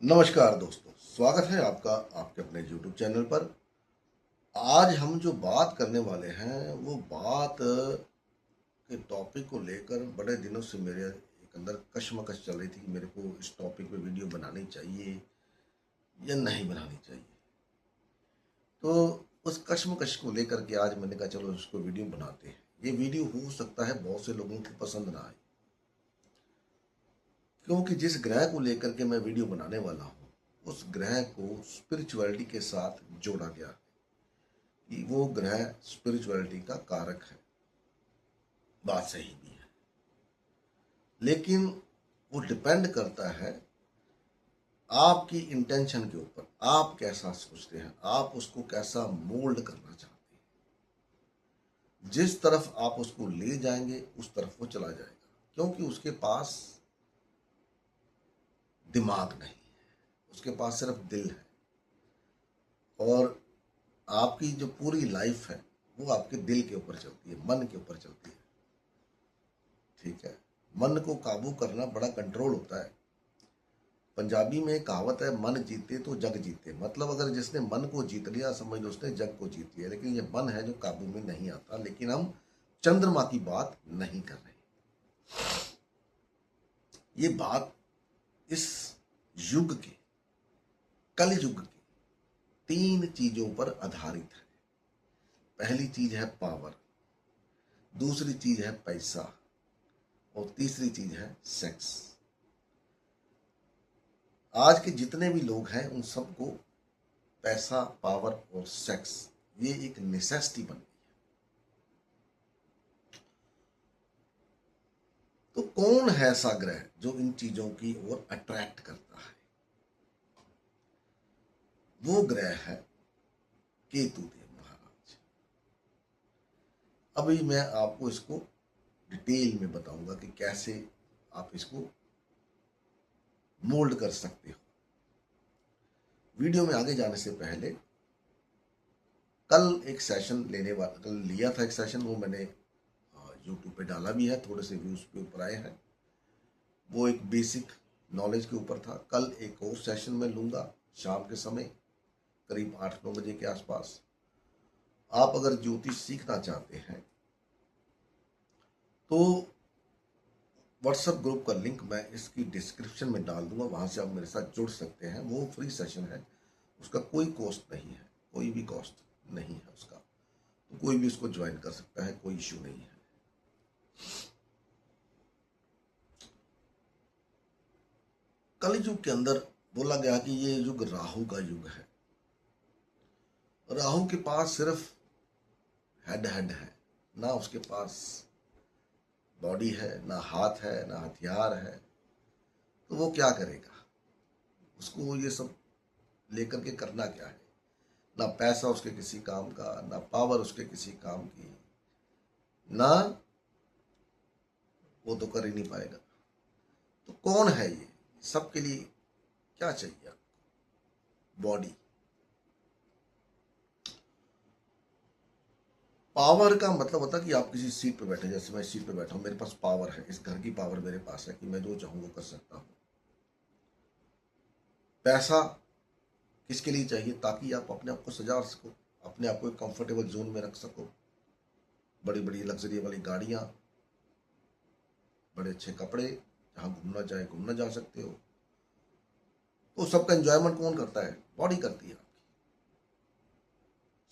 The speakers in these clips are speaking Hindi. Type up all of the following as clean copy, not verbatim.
नमस्कार दोस्तों, स्वागत है आपका आपके अपने YouTube चैनल पर। आज हम जो बात करने वाले हैं वो बात के टॉपिक को लेकर बड़े दिनों से मेरे एक अंदर कश्मकश चल रही थी कि मेरे को इस टॉपिक पे वीडियो बनानी चाहिए या नहीं बनानी चाहिए। तो उस कश्मकश को लेकर के आज मैंने कहा चलो इसको वीडियो बनाते हैं। ये वीडियो हो सकता है बहुत से लोगों को पसंद ना आए, क्योंकि जिस ग्रह को लेकर के मैं वीडियो बनाने वाला हूँ उस ग्रह को स्पिरिचुअलिटी के साथ जोड़ा गया है कि वो ग्रह स्पिरिचुअलिटी का कारक है। बात सही भी है, लेकिन वो डिपेंड करता है आपकी इंटेंशन के ऊपर। आप कैसा सोचते हैं, आप उसको कैसा मोल्ड करना चाहते हैं। जिस तरफ आप उसको ले जाएंगे उस तरफ वो चला जाएगा, क्योंकि उसके पास दिमाग नहीं है, उसके पास सिर्फ दिल है। और आपकी जो पूरी लाइफ है वो आपके दिल के ऊपर चलती है, मन के ऊपर चलती है। ठीक है, मन को काबू करना बड़ा कंट्रोल होता है। पंजाबी में कहावत है, मन जीते तो जग जीते। मतलब अगर जिसने मन को जीत लिया समझ लो उसने जग को जीत लिया। लेकिन ये मन है जो काबू में नहीं आता। लेकिन हम चंद्रमा की बात नहीं कर रहे। ये बात इस युग के, कल युग के 3 चीजों पर आधारित है। पहली चीज है पावर, दूसरी चीज है पैसा, और तीसरी चीज है सेक्स। आज के जितने भी लोग हैं उन सबको पैसा, पावर और सेक्स ये एक नेसेसिटी बन गई है। तो कौन है ऐसा ग्रह जो इन चीजों की ओर अट्रैक्ट करता है? वो ग्रह है केतु देव महाराज। अभी मैं आपको इसको डिटेल में बताऊंगा कि कैसे आप इसको मोल्ड कर सकते हो। वीडियो में आगे जाने से पहले, कल एक सेशन लेने वाला, कल लिया था एक सेशन, वो मैंने यूट्यूब पे डाला भी है। थोड़े से व्यूज पे ऊपर आए हैं। वो एक बेसिक नॉलेज के ऊपर था। कल एक और सेशन में लूंगा शाम के समय करीब 8-9 बजे के आसपास। आप अगर ज्योतिष सीखना चाहते हैं तो व्हाट्सएप ग्रुप का लिंक मैं इसकी डिस्क्रिप्शन में डाल दूंगा, वहां से आप मेरे साथ जुड़ सकते हैं। वो फ्री सेशन है, उसका कोई कॉस्ट नहीं है, कोई भी कॉस्ट नहीं है उसका। तो कोई भी उसको ज्वाइन कर सकता है, कोई इश्यू नहीं है। कलयुग के अंदर बोला गया कि ये युग राहु का युग है। राहु के पास सिर्फ हेड है, ना उसके पास बॉडी है, ना हाथ है, ना हथियार है। तो वो क्या करेगा? उसको ये सब लेकर के करना क्या है? ना पैसा उसके किसी काम का, ना पावर उसके किसी काम की, ना वो तो कर ही नहीं पाएगा। तो कौन है ये? सबके लिए क्या चाहिए? बॉडी। पावर का मतलब होता है कि आप किसी सीट पे बैठे, जैसे मैं सीट पे बैठा हूं, मेरे पास पावर है, इस घर की पावर मेरे पास है कि मैं जो चाहूँ वो कर सकता हूँ। पैसा किसके लिए चाहिए? ताकि आप अपने आप को सजा सको, अपने आप को एक कंफर्टेबल जोन में रख सको। बड़ी बड़ी लग्जरी वाली गाड़ियां, बड़े अच्छे कपड़े, जहां घूमना चाहे घूमना जा सकते हो। तो सबका एंजॉयमेंट कौन करता है? बॉडी करती है आपकी।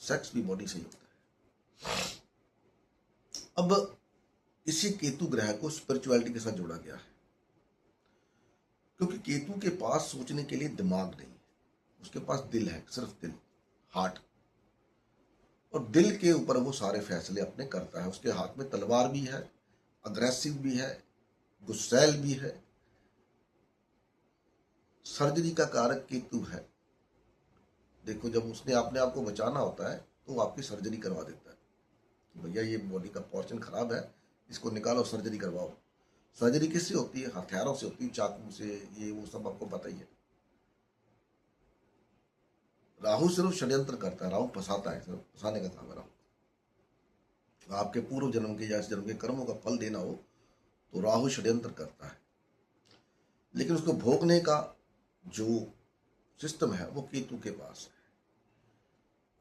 सेक्स भी बॉडी से ही होता है। अब इसी केतु ग्रह को स्पिरिचुअलिटी के साथ जोड़ा गया है, क्योंकि केतु के पास सोचने के लिए दिमाग नहीं है, उसके पास दिल है, सिर्फ दिल, हार्ट। और दिल के ऊपर वो सारे फैसले अपने करता है। उसके हाथ में तलवार भी है, अग्रेसिव भी है, गुस्सैल भी है। सर्जरी का कारक केतु है। देखो, जब उसने अपने आप को बचाना होता है तो वो आपकी सर्जरी करवा देता है। भैया ये बॉडी का पोर्शन खराब है, इसको निकालो, सर्जरी करवाओ। सर्जरी किससे होती है? हथियारों से होती है, चाकू से, ये वो सब आपको पता ही है। राहु सिर्फ षड्यंत्र करता है, राहु फंसाता है, सिर्फ फंसाने का काम है राहु। आपके पूर्व जन्म के या इस जन्म के कर्मों का फल देना हो तो राहु षड्यंत्र करता है। लेकिन उसको भोगने का जो सिस्टम है वो केतु के पास है।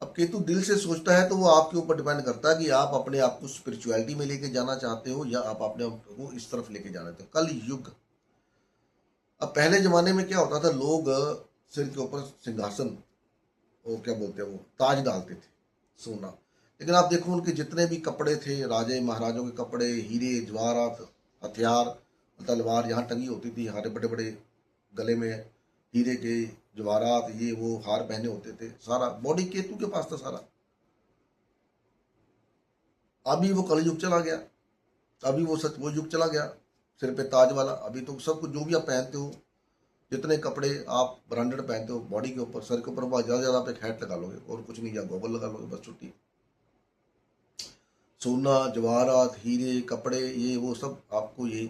अब केतु दिल से सोचता है तो वो आपके ऊपर डिपेंड करता है कि आप अपने आप को स्पिरिचुअलिटी में लेके जाना चाहते हो या आप अपने आप को इस तरफ लेके जाना चाहते हो। कल युग। अब पहले जमाने में क्या होता था, लोग सिर के ऊपर सिंहासन, वो क्या बोलते हैं, वो ताज डालते थे, सोना। लेकिन आप देखो उनके जितने भी कपड़े थे, राजे महाराजों के कपड़े, हीरे जवाहरात, हथियार, तलवार यहाँ टंगी होती थी, हमारे बड़े बड़े गले में हीरे के जवाहरात, ये वो हार पहने होते थे, सारा बॉडी केतु के पास था सारा। अभी वो कलयुग चला गया, अभी वो सच वो युग चला गया, सिर पे ताज वाला। अभी तो सब कुछ जो भी आप पहनते हो, जितने कपड़े आप ब्रांडेड पहनते हो, बॉडी के ऊपर, सर के ऊपर ज़्यादा ज़्यादा आप एक हैट लगा लोगे और कुछ नहीं, या गॉगल लगा लोगे, बस छुट्टी। सोना जवाहरात हीरे कपड़े ये वो सब आपको ये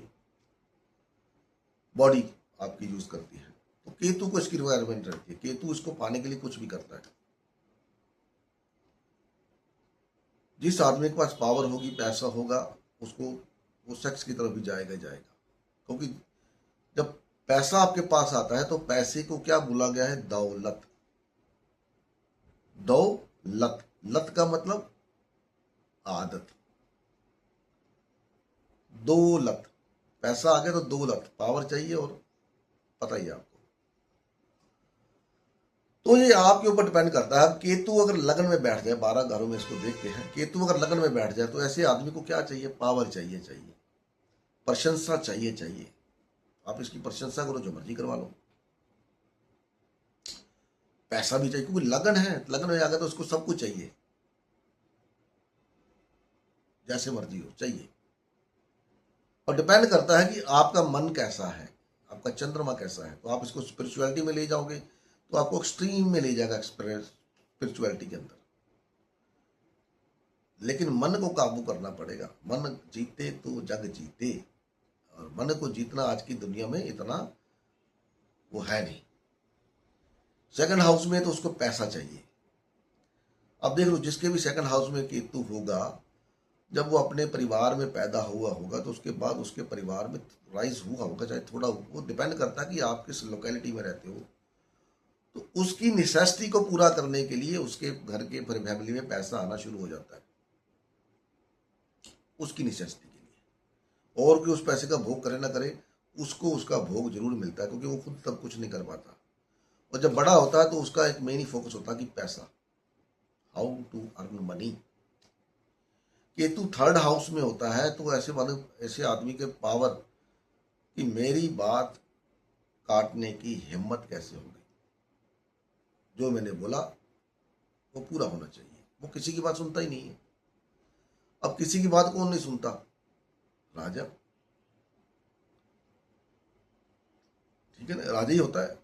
बॉडी आपकी यूज करती है। तो केतु को इसकी रिक्वायरमेंट रहती है, केतु इसको पाने के लिए कुछ भी करता है। जिस आदमी के पास पावर होगी, पैसा होगा, उसको वो सेक्स की तरफ भी जाएगा ही जाएगा। क्योंकि जब पैसा आपके पास आता है तो पैसे को क्या बोला गया है, दौलत। दौलत, लत का मतलब आदत, दौलत। पैसा आ गया तो दौलत, पावर चाहिए, और पता ही है आपको। तो ये आपके ऊपर डिपेंड करता है। अब केतु अगर लगन में बैठ जाए, 12 घरों में इसको देखते हैं, केतु अगर लगन में बैठ जाए तो ऐसे आदमी को क्या चाहिए, पावर चाहिए, प्रशंसा चाहिए। आप इसकी प्रशंसा करो, जो मर्जी करवा लो। पैसा भी चाहिए, क्योंकि लगन है, लगन में आ गया तो उसको सब कुछ चाहिए, जैसे मर्जी हो चाहिए। और डिपेंड करता है कि आपका मन कैसा है, आपका चंद्रमा कैसा है। तो आप इसको स्पिरिचुअलिटी में ले जाओगे तो आपको एक्सट्रीम में ले जाएगा स्पिरिचुअलिटी के अंदर। लेकिन मन को काबू करना पड़ेगा। मन जीते तो जग जीते, और मन को जीतना आज की दुनिया में इतना वो है नहीं। सेकंड हाउस में तो उसको पैसा चाहिए। अब देख लो, जिसके भी सेकंड हाउस में केतु होगा, जब वो अपने परिवार में पैदा हुआ होगा तो उसके बाद उसके परिवार में राइज हुआ होगा, चाहे थोड़ा, वो डिपेंड करता है कि आप किस लोकेलिटी में रहते हो। तो उसकी नेसेसिटी को पूरा करने के लिए उसके घर के फैमिली में पैसा आना शुरू हो जाता है, उसकी नेसेसिटी के लिए। और कि उस पैसे का भोग करे ना करे, उसको उसका भोग जरूर मिलता है, क्योंकि वो खुद तब कुछ नहीं कर पाता। और जब बड़ा होता है तो उसका एक मेन ही फोकस होता है कि पैसा, how to earn money. Ketu third house में होता है तो ऐसे आदमी के पावर कि मेरी बात काटने की हिम्मत कैसे हो गई, जो मैंने बोला वो पूरा होना चाहिए। वो किसी की बात सुनता ही नहीं है। अब किसी की बात कौन नहीं सुनता, राजा, ठीक है ना, राजा ही होता है।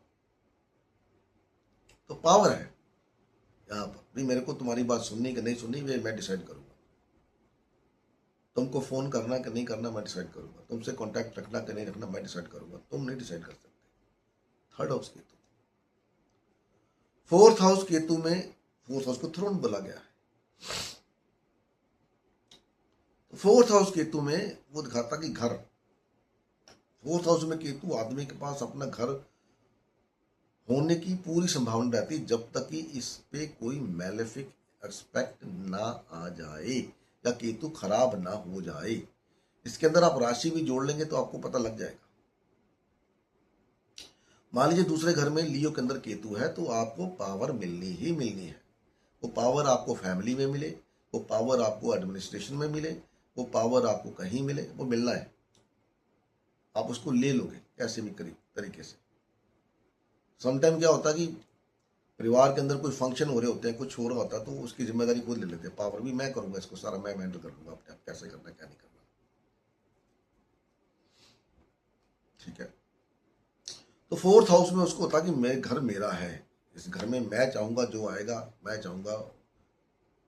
तो पावर है यहाँ पर, नहीं मेरे को तुम्हारी बात सुननी कि नहीं सुननी मैं डिसाइड करूंगा। तुमको फोन करना कि नहीं करना मैं डिसाइड करूंगा, तुमसे कांटेक्ट रखना कि नहीं रखना मैं डिसाइड करूंगा, तुम नहीं डिसाइड कर सकते। Third house Ketu. Fourth house Ketu में, फोर्थ हाउस को थ्रोन बोला गया है। फोर्थ हाउस केतु में वो दिखाता कि घर, फोर्थ हाउस में केतु आदमी के पास अपना घर होने की पूरी संभावना रहती है, जब तक कि इस पे कोई मैलेफिक एस्पेक्ट ना आ जाए या केतु खराब ना हो जाए। इसके अंदर आप राशि भी जोड़ लेंगे तो आपको पता लग जाएगा। मान लीजिए दूसरे घर में लियो के अंदर केतु है तो आपको पावर मिलनी ही मिलनी है। वो पावर आपको फैमिली में मिले, वो पावर आपको एडमिनिस्ट्रेशन में मिले, वो पावर आपको कहीं मिले, वो मिलना है। आप उसको ले लोगे कैसे भी तरीके से। समटाइम क्या होता है कि परिवार के अंदर कोई फंक्शन हो रहे होते हैं, कुछ हो रहा होता है, तो उसकी जिम्मेदारी खुद ले लेते हैं। पावर भी मैं करूंगा, इसको सारा मैं हैंडल कर लूंगा, अपने आप कैसे करना क्या नहीं करना, ठीक है। तो फोर्थ हाउस में उसको होता कि मैं घर मेरा है, इस घर में मैं चाहूंगा जो आएगा, मैं चाहूंगा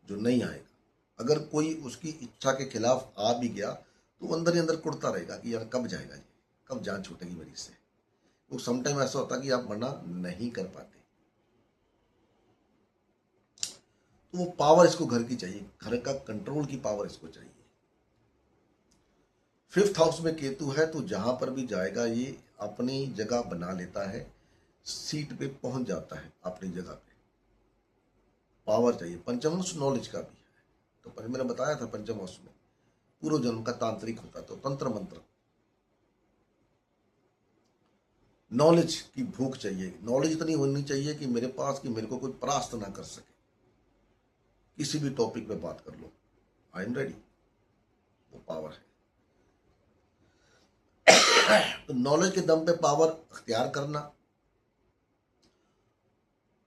जो नहीं आएगा। अगर कोई उसकी इच्छा के खिलाफ आ भी गया तो अंदर ही अंदर कुड़ता रहेगा कि यार कब जाएगा ये, कब जान छूटेगी मेरी से। तो समटाइम ऐसा होता कि आप मना नहीं कर पाते। तो वो पावर इसको घर की चाहिए, घर का कंट्रोल की पावर इसको चाहिए। फिफ्थ हाउस में केतु है तो जहां पर भी जाएगा ये अपनी जगह बना लेता है, सीट पे पहुंच जाता है अपनी जगह पे। पावर चाहिए। पंचम हाउस नॉलेज का भी है। तो मैंने बताया था पंचम हाउस में पूर्व जन्म का तांत्रिक होता, तो तंत्र मंत्र, नॉलेज की भूख चाहिए। नॉलेज इतनी होनी चाहिए कि मेरे पास कि मेरे को कोई परास्त ना कर सके। किसी भी टॉपिक पे बात कर लो, आई एम रेडी। वो पावर है। तो नॉलेज के दम पे पावर अख्तियार करना,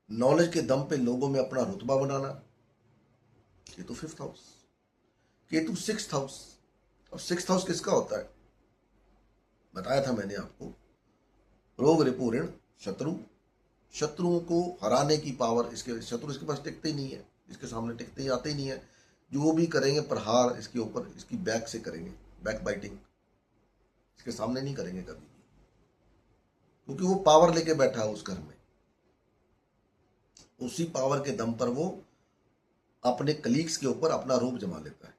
नॉलेज के दम पे लोगों में अपना रुतबा बनाना। Ketu 5th house, Ketu 6th house. अब 6th हाउस किसका होता है? बताया था मैंने आपको, रोग रिपु ऋण शत्रु। शत्रुओं को हराने की पावर इसके, शत्रु इसके पास टिकते ही नहीं है, इसके सामने टिकते ही आते ही नहीं है। जो भी करेंगे प्रहार इसके ऊपर, इसकी बैक से करेंगे, बैक बाइटिंग, इसके सामने नहीं करेंगे कभी भी, क्योंकि वो पावर लेके बैठा है उस घर में। उसी पावर के दम पर वो अपने कलीग्स के ऊपर अपना रूप जमा लेता है।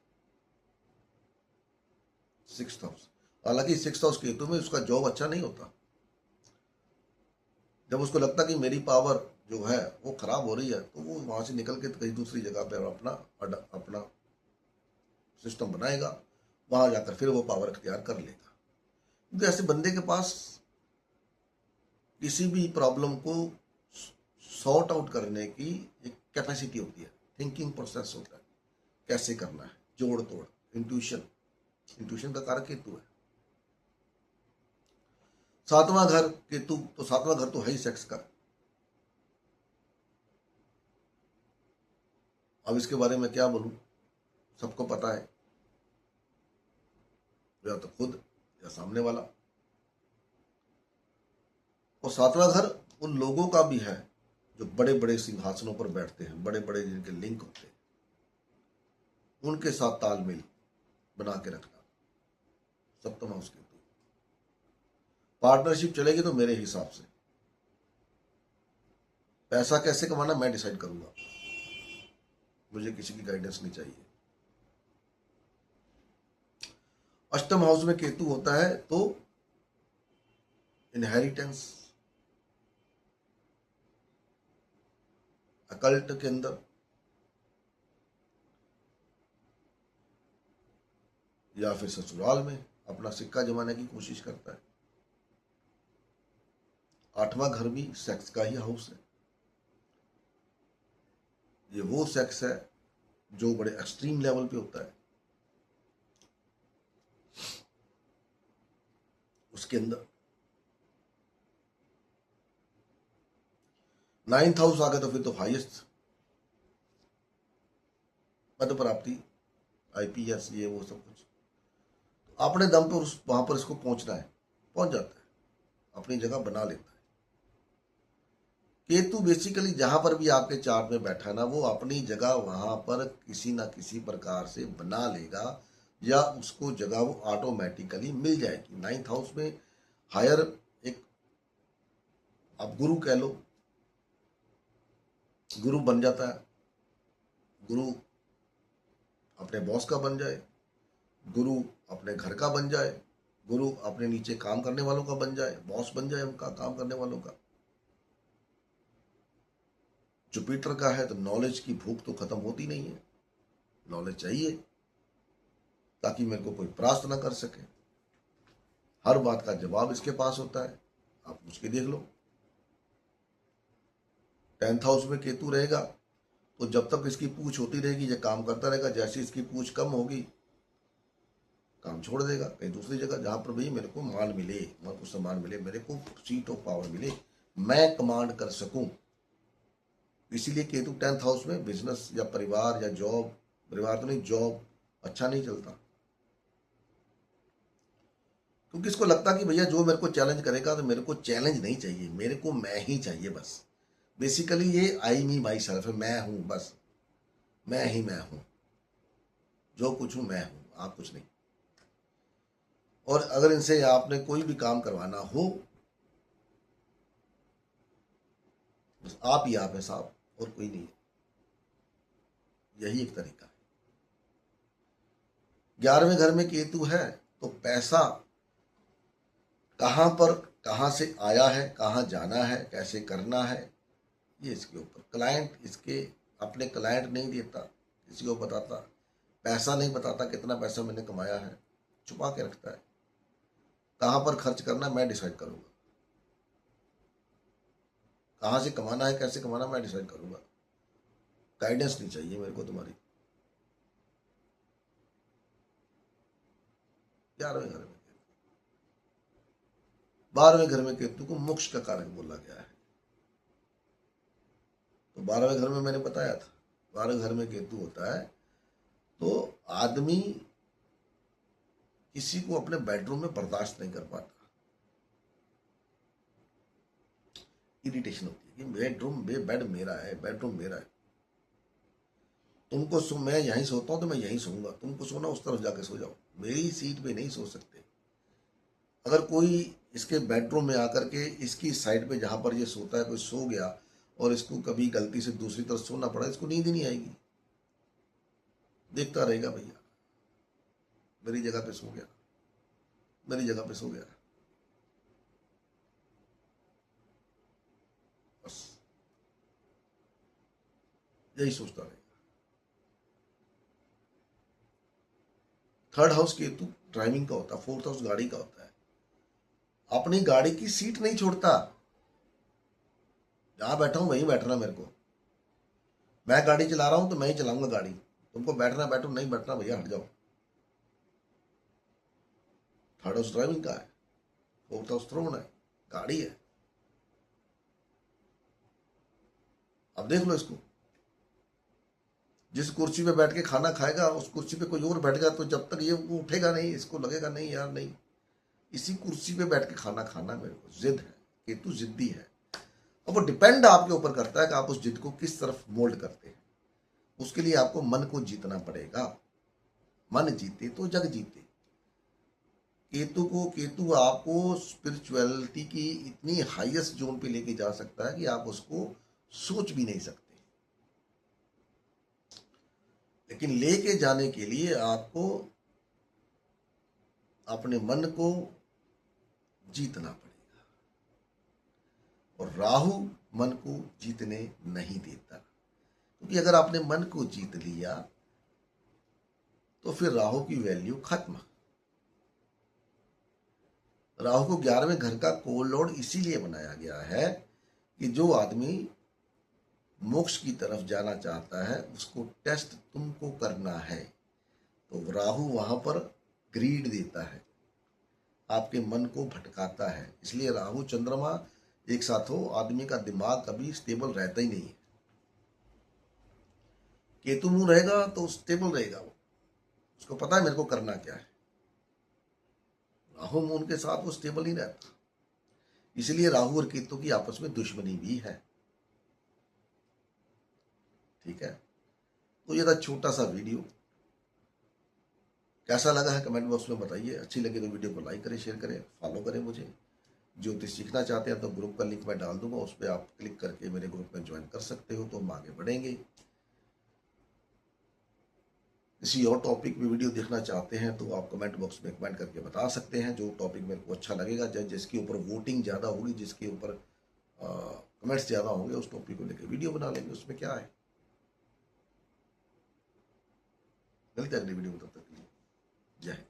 6th हाउस, हालांकि 6th हाउस केतु में उसका जॉब अच्छा नहीं होता। जब उसको लगता कि मेरी पावर जो है वो खराब हो रही है, तो वो वहां से निकल के कहीं दूसरी जगह पे अपना सिस्टम बनाएगा, वहां जाकर फिर वो पावर अख्तियार कर लेगा। क्योंकि ऐसे बंदे के पास किसी भी प्रॉब्लम को सॉर्ट आउट करने की एक कैपेसिटी होती है, थिंकिंग प्रोसेस होता है, कैसे करना है, जोड़ तोड़, इंट्यूशन। इंट्यूशन का कारक केतु है। 7वां घर केतु, तो 7वां घर तो है ही सेक्स का। अब इसके बारे में क्या बोलूं, सबको पता है, या तो खुद या सामने वाला। और 7वां घर उन लोगों का भी है जो बड़े बड़े सिंहासनों पर बैठते हैं, बड़े बड़े जिनके लिंक होते हैं, उनके साथ तालमेल बना के रखना। 7वां हाउस केतु। पार्टनरशिप चलेगी तो मेरे हिसाब से पैसा कैसे कमाना मैं डिसाइड करूंगा, मुझे किसी की गाइडेंस नहीं चाहिए। 8म हाउस में केतु होता है तो इनहेरिटेंस, अकल्ट के अंदर, या फिर ससुराल में अपना सिक्का जमाने की कोशिश करता है। 8वां घर भी सेक्स का ही हाउस है। ये वो सेक्स है जो बड़े एक्सट्रीम लेवल पे होता है। उसके अंदर 9th हाउस आ गया तो फिर तो हाईएस्ट पद प्राप्ति, आईपीएस, ये वो सब कुछ अपने दम पर वहां पर इसको पहुंचना है, पहुंच जाता है, अपनी जगह बना लेता है। केतु बेसिकली जहां पर भी आपके चार्ट में बैठा ना, वो अपनी जगह वहां पर किसी ना किसी प्रकार से बना लेगा, या उसको जगह वो ऑटोमेटिकली मिल जाएगी। 9th हाउस में हायर, एक आप गुरु कह लो, गुरु बन जाता है। गुरु अपने बॉस का बन जाए, गुरु अपने घर का बन जाए, गुरु अपने नीचे काम करने वालों का बन जाए, बॉस बन जाए उनका, काम करने वालों का। जुपिटर का है तो नॉलेज की भूख तो खत्म होती नहीं है, नॉलेज चाहिए ताकि मेरे को कोई परास्त ना कर सके। हर बात का जवाब इसके पास होता है, आप उसके देख लो। 10th हाउस में केतु रहेगा तो जब तक इसकी पूछ होती रहेगी ये काम करता रहेगा। जैसे इसकी पूछ कम होगी काम छोड़ देगा, कहीं दूसरी जगह जहां पर भाई मेरे को मान मिले, मेरे को सम्मान मिले, मेरे को सीट ऑफ पावर मिले, मैं कमांड कर सकूं। इसीलिए केतु 10th हाउस में बिजनेस या परिवार या जॉब, परिवार तो नहीं, जॉब अच्छा नहीं चलता, क्योंकि इसको लगता कि भैया जो मेरे को चैलेंज करेगा तो मेरे को चैलेंज नहीं चाहिए, मेरे को मैं ही चाहिए बस। बेसिकली ये आई मी माई सेल्फ है, मैं हूं बस, मैं ही मैं हूं, जो कुछ हूं मैं हूं, आप कुछ नहीं। और अगर इनसे आपने कोई भी काम करवाना हो, बस आप ही आप है साहब, और कोई नहीं है। यही एक तरीका है। 11वें घर में केतु है तो पैसा कहां पर कहाँ से आया है, कहाँ जाना है, कैसे करना है, ये इसके ऊपर। क्लाइंट इसके अपने क्लाइंट नहीं देता, किसी को बताता, पैसा नहीं बताता, कितना पैसा मैंने कमाया है, छुपा के रखता है। कहाँ पर खर्च करना मैं डिसाइड करूंगा, कहाँ से कमाना है, कैसे कमाना मैं डिसाइड करूंगा। गाइडेंस नहीं चाहिए मेरे को तुम्हारी। 11वें घर में, 12वें घर में केतु को मोक्ष का कारक बोला गया है। तो 12वें घर में मैंने बताया था, 12वें घर में केतु होता है तो आदमी किसी को अपने बेडरूम में बर्दाश्त नहीं कर पाता, इरिटेशन होती है कि बेड मेरा है, बेडरूम मेरा है। तुमको मैं यहीं सोता हूं तो मैं यहीं सोऊंगा, तुमको सोना उस तरफ जाके सो जाओ, मेरी सीट पे नहीं सो सकते। अगर कोई इसके बेडरूम में आकर के इसकी साइड पे जहां पर ये सोता है कोई सो गया और इसको कभी गलती से दूसरी तरफ सोना पड़ा, इसको नींद ही नहीं आएगी, देखता रहेगा भैया मेरी जगह पे सो गया, मेरी जगह पे सो गया, बस यही सोचता रहेगा। थर्ड हाउस केतु ड्राइविंग का होता है, फोर्थ हाउस गाड़ी का होता है। अपनी गाड़ी की सीट नहीं छोड़ता, जहां बैठा हूं वहीं बैठना मेरे को, मैं गाड़ी चला रहा हूं तो मैं ही चलाऊंगा गाड़ी, तुमको बैठना बैठो, नहीं बैठना भैया हट जाओ। थर्ड हाउस ड्राइविंग का है, फोर्थ हाउस थ्रोन है, गाड़ी है। अब देख लो इसको, जिस कुर्सी पे बैठ के खाना खाएगा उस कुर्सी पे कोई और बैठ गया तो जब तक ये वो उठेगा नहीं, इसको लगेगा नहीं यार नहीं, इसी कुर्सी पे बैठ के खाना खाना मेरे को, जिद है, केतु जिद्दी है। अब वो डिपेंड आपके ऊपर करता है कि आप उस जिद को किस तरफ मोल्ड करते हैं। उसके लिए आपको मन को जीतना पड़ेगा, मन जीते तो जग जीते। केतु आपको स्पिरिचुअलिटी की इतनी हाईएस्ट जोन पे लेके जा सकता है कि आप उसको सोच भी नहीं सकते। लेकिन लेके जाने के लिए आपको अपने मन को जीतना पड़ेगा, और राहु मन को जीतने नहीं देता, क्योंकि अगर आपने मन को जीत लिया तो फिर राहु की वैल्यू खत्म। राहु को 11वें घर का कोल लॉर्ड इसीलिए बनाया गया है कि जो आदमी मोक्ष की तरफ जाना चाहता है उसको टेस्ट तुमको करना है, तो राहु वहां पर ग्रीड देता है, आपके मन को भटकाता है। इसलिए राहु चंद्रमा एक साथ हो आदमी का दिमाग कभी स्टेबल रहता ही नहीं है। केतु मुंह रहेगा तो स्टेबल रहेगा, वो उसको पता है मेरे को करना क्या है। राहु मून के साथ वो स्टेबल ही रहता, इसलिए राहु और केतु की आपस में दुश्मनी भी है। ठीक है, तो ये था छोटा सा वीडियो, कैसा लगा है कमेंट बॉक्स में बताइए। अच्छी लगी तो वीडियो को लाइक करें, शेयर करें, फॉलो करें मुझे। ज्योतिष सीखना चाहते हैं तो ग्रुप का लिंक मैं डाल दूंगा, उस पर आप क्लिक करके मेरे ग्रुप में ज्वाइन कर सकते हो, तो हम आगे बढ़ेंगे। किसी और टॉपिक में वीडियो देखना चाहते हैं तो आप कमेंट बॉक्स में कमेंट करके बता सकते हैं, जो टॉपिक मेरे को अच्छा लगेगा, जिसके ऊपर वोटिंग ज़्यादा होगी, जिसके ऊपर कमेंट्स ज़्यादा होंगे, उस टॉपिक को लेकर वीडियो बना लेंगे, उसमें क्या है। मिलते हैं अगली वीडियो में, तब तक के लिए जय हिंद।